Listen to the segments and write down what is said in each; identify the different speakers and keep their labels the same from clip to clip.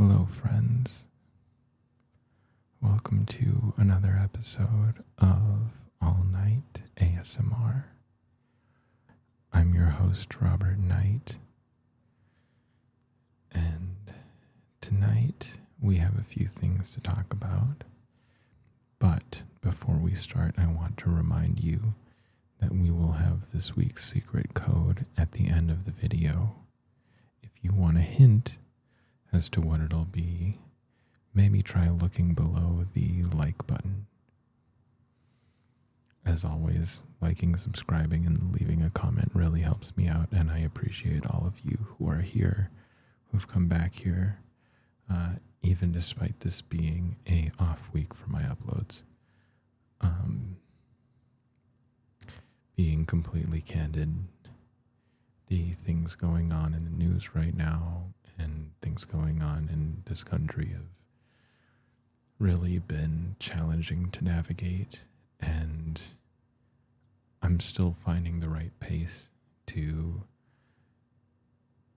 Speaker 1: Hello, friends. Welcome to another episode of All Night ASMR. I'm your host, Robert Knight, and tonight we have a few things to talk about. But before we start, I want to remind you that we will have this week's secret code at the end of the video. If you want a hint as to what it'll be, maybe try looking below the like button. As always, liking, subscribing, and leaving a comment really helps me out, and I appreciate all of you who are here, who've come back here, even despite this being a off week for my uploads. Being completely candid, the things going on in the news right now and things going on in this country have really been challenging to navigate, and I'm still finding the right pace to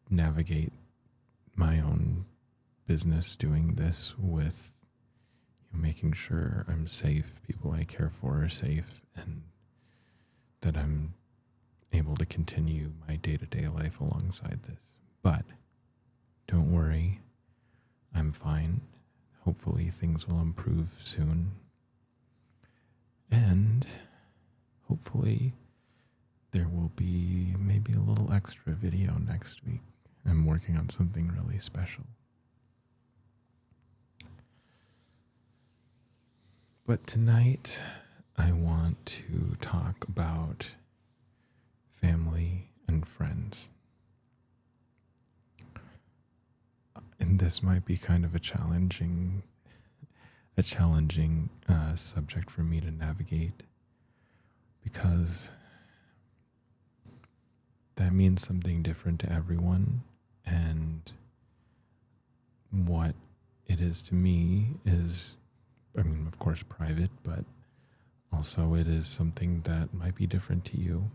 Speaker 1: navigate my own business doing this with making sure I'm safe, people I care for are safe, and that I'm able to continue my day-to-day life alongside this. But don't worry, I'm fine. Hopefully things will improve soon. And hopefully there will be maybe a little extra video next week. I'm working on something really special. But tonight I want to talk about family and friends. And this might be kind of a challenging subject for me to navigate, because that means something different to everyone, and what it is to me is, of course, private, but also it is something that might be different to you.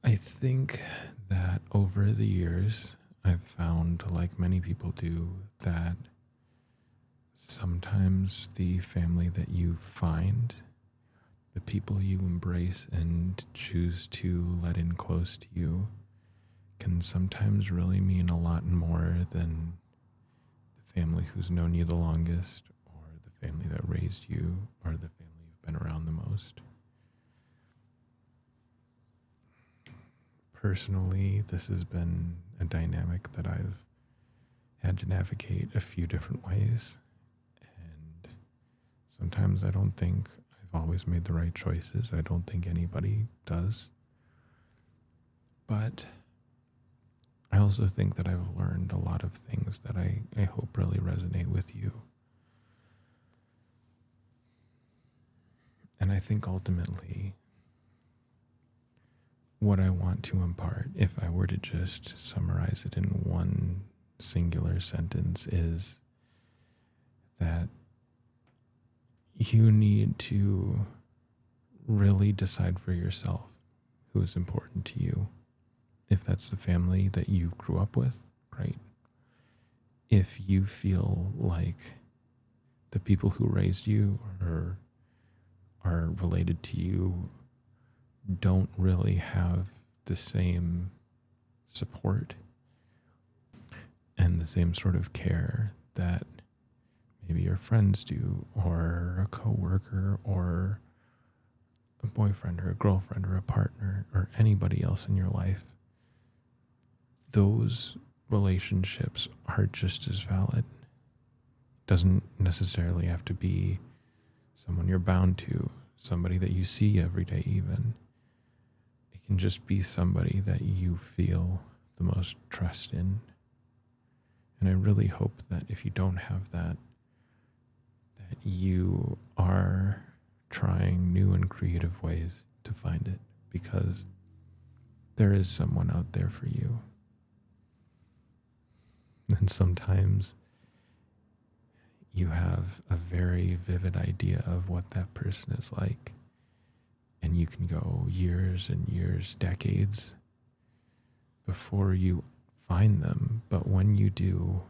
Speaker 1: I think that over the years, I've found, like many people do, that sometimes the family that you find, the people you embrace and choose to let in close to you, can sometimes really mean a lot more than the family who's known you the longest, or the family that raised you, or the family you've been around the most. Personally, this has been a dynamic that I've had to navigate a few different ways, and sometimes I don't think I've always made the right choices. I don't think anybody does. But I also think that I've learned a lot of things that I hope really resonate with you. And I think ultimately what I want to impart, if I were to just summarize it in one singular sentence, is that you need to really decide for yourself who is important to you. If that's the family that you grew up with, great. If you feel like the people who raised you or are related to you don't really have the same support and the same sort of care that maybe your friends do, or a coworker, or a boyfriend, or a girlfriend, or a partner, or anybody else in your life, those relationships are just as valid. Doesn't necessarily have to be someone you're bound to, somebody that you see every day even. It can just be somebody that you feel the most trust in. And I really hope that if you don't have that, that you are trying new and creative ways to find it, because there is someone out there for you. And sometimes you have a very vivid idea of what that person is like, and you can go years and years, decades, before you find them, but when you do,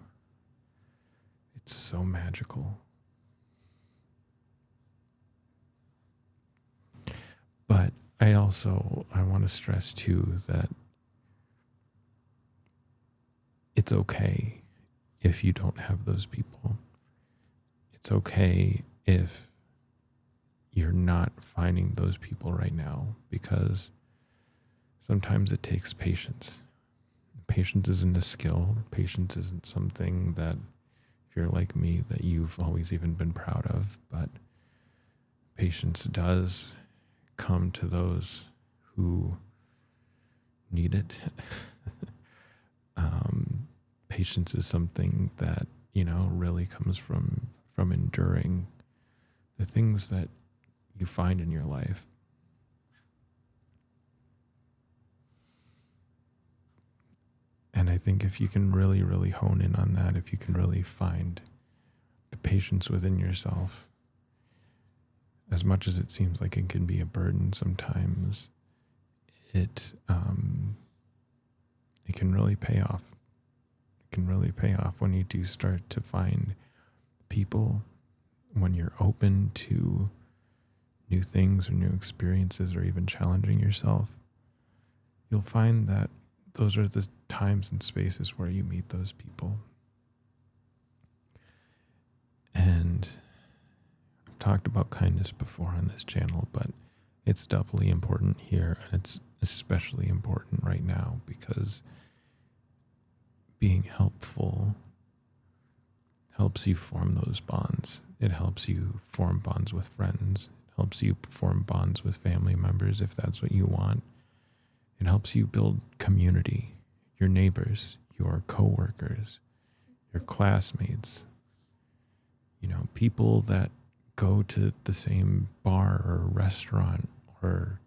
Speaker 1: it's so magical. But I want to stress too that it's okay if you don't have those people. It's okay if you're not finding those people right now, because sometimes it takes patience. Patience isn't a skill. Patience isn't something that, if you're like me, that you've always even been proud of. But patience does come to those who need it. Patience is something that, really comes from enduring the things that you find in your life. And I think if you can really, really hone in on that, if you can really find the patience within yourself, as much as it seems like it can be a burden sometimes, it can really pay off. It can really pay off when you do start to find people, when you're open to new things or new experiences or even challenging yourself. You'll find that those are the times and spaces where you meet those people. And I've talked about kindness before on this channel, but it's doubly important here, and it's especially important right now because being helpful helps you form those bonds. It helps you form bonds with friends. It helps you form bonds with family members if that's what you want. It helps you build community, your neighbors, your coworkers, your classmates, people that go to the same bar or restaurant or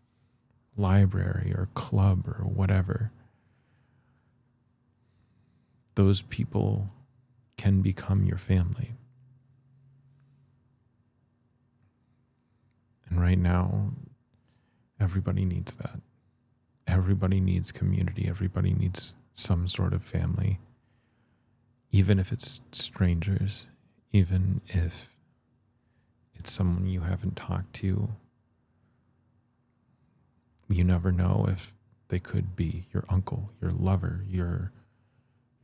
Speaker 1: library or club or whatever. Those people can become your family. And right now, everybody needs that. Everybody needs community. Everybody needs some sort of family, even if it's strangers, even if it's someone you haven't talked to. You never know if they could be your uncle, your lover, your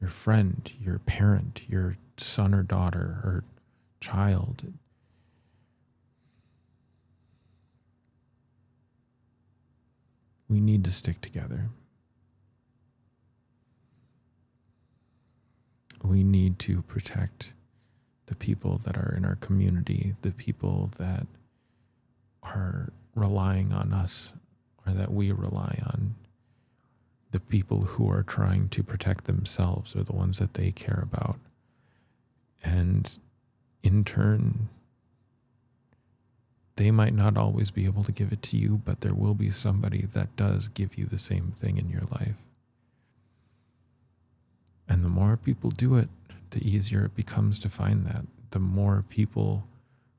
Speaker 1: friend, your parent, your son or daughter or child. We need to stick together. We need to protect the people that are in our community, the people that are relying on us or that we rely on. The people who are trying to protect themselves are the ones that they care about. And in turn, they might not always be able to give it to you, but there will be somebody that does give you the same thing in your life. And the more people do it, the easier it becomes to find that. The more people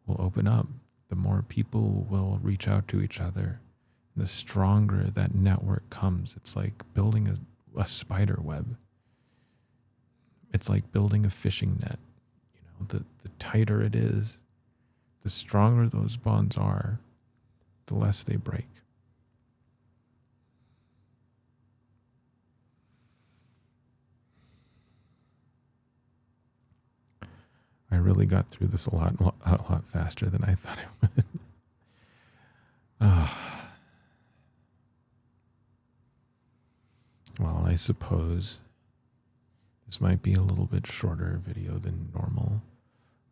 Speaker 1: will open up, the more people will reach out to each other. The stronger that network comes. It's like building a spider web. It's like building a fishing net. The tighter it is, the stronger those bonds are, the less they break. I really got through this a lot faster than I thought I would. Well, I suppose this might be a little bit shorter video than normal.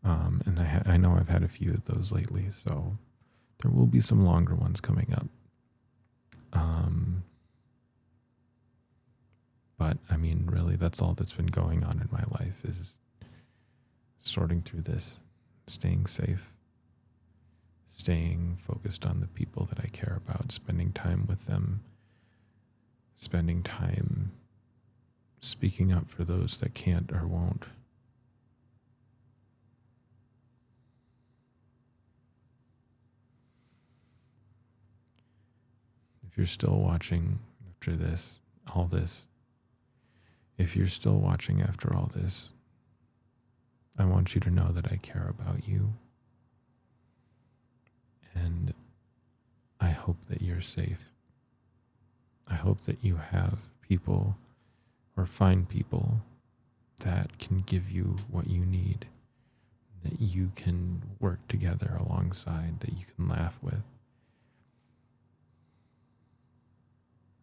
Speaker 1: And I know I've had a few of those lately, so there will be some longer ones coming up. But I mean, really, that's all that's been going on in my life is sorting through this, staying safe, staying focused on the people that I care about, spending time with them, spending time speaking up for those that can't or won't. If you're still watching after this, all this, If you're still watching after all this, I want you to know that I care about you. And I hope that you're safe. I hope that you have people or find people that can give you what you need, that you can work together alongside, that you can laugh with.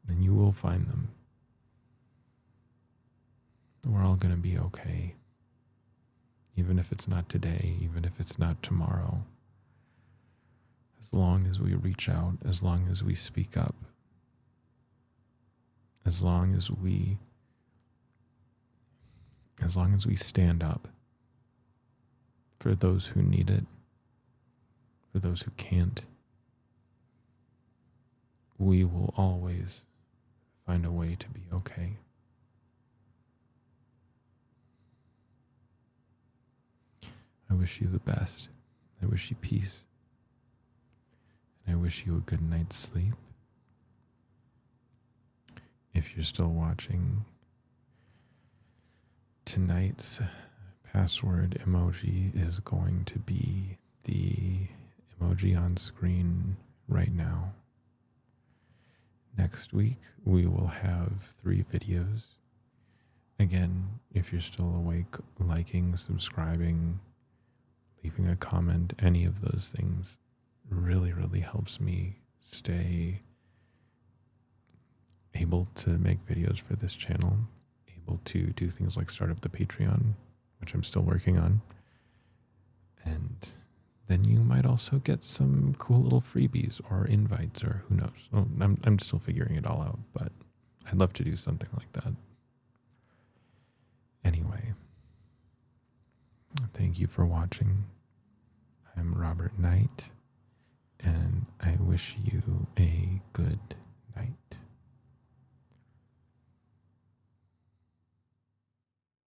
Speaker 1: And you will find them. We're all going to be okay. Even if it's not today, even if it's not tomorrow. As long as we reach out, as long as we speak up, as long as we stand up for those who need it, for those who can't, we will always find a way to be okay. I wish you the best. I wish you peace. And I wish you a good night's sleep. If you're still watching, tonight's password emoji is going to be the emoji on screen right now. Next week, we will have 3 videos. Again, if you're still awake, liking, subscribing, leaving a comment, any of those things really, really helps me stay able to make videos for this channel, able to do things like start up the Patreon, which I'm still working on. And then you might also get some cool little freebies or invites or who knows. Oh, I'm still figuring it all out, but I'd love to do something like that. Anyway, thank you for watching. I'm Robert Knight, and I wish you a good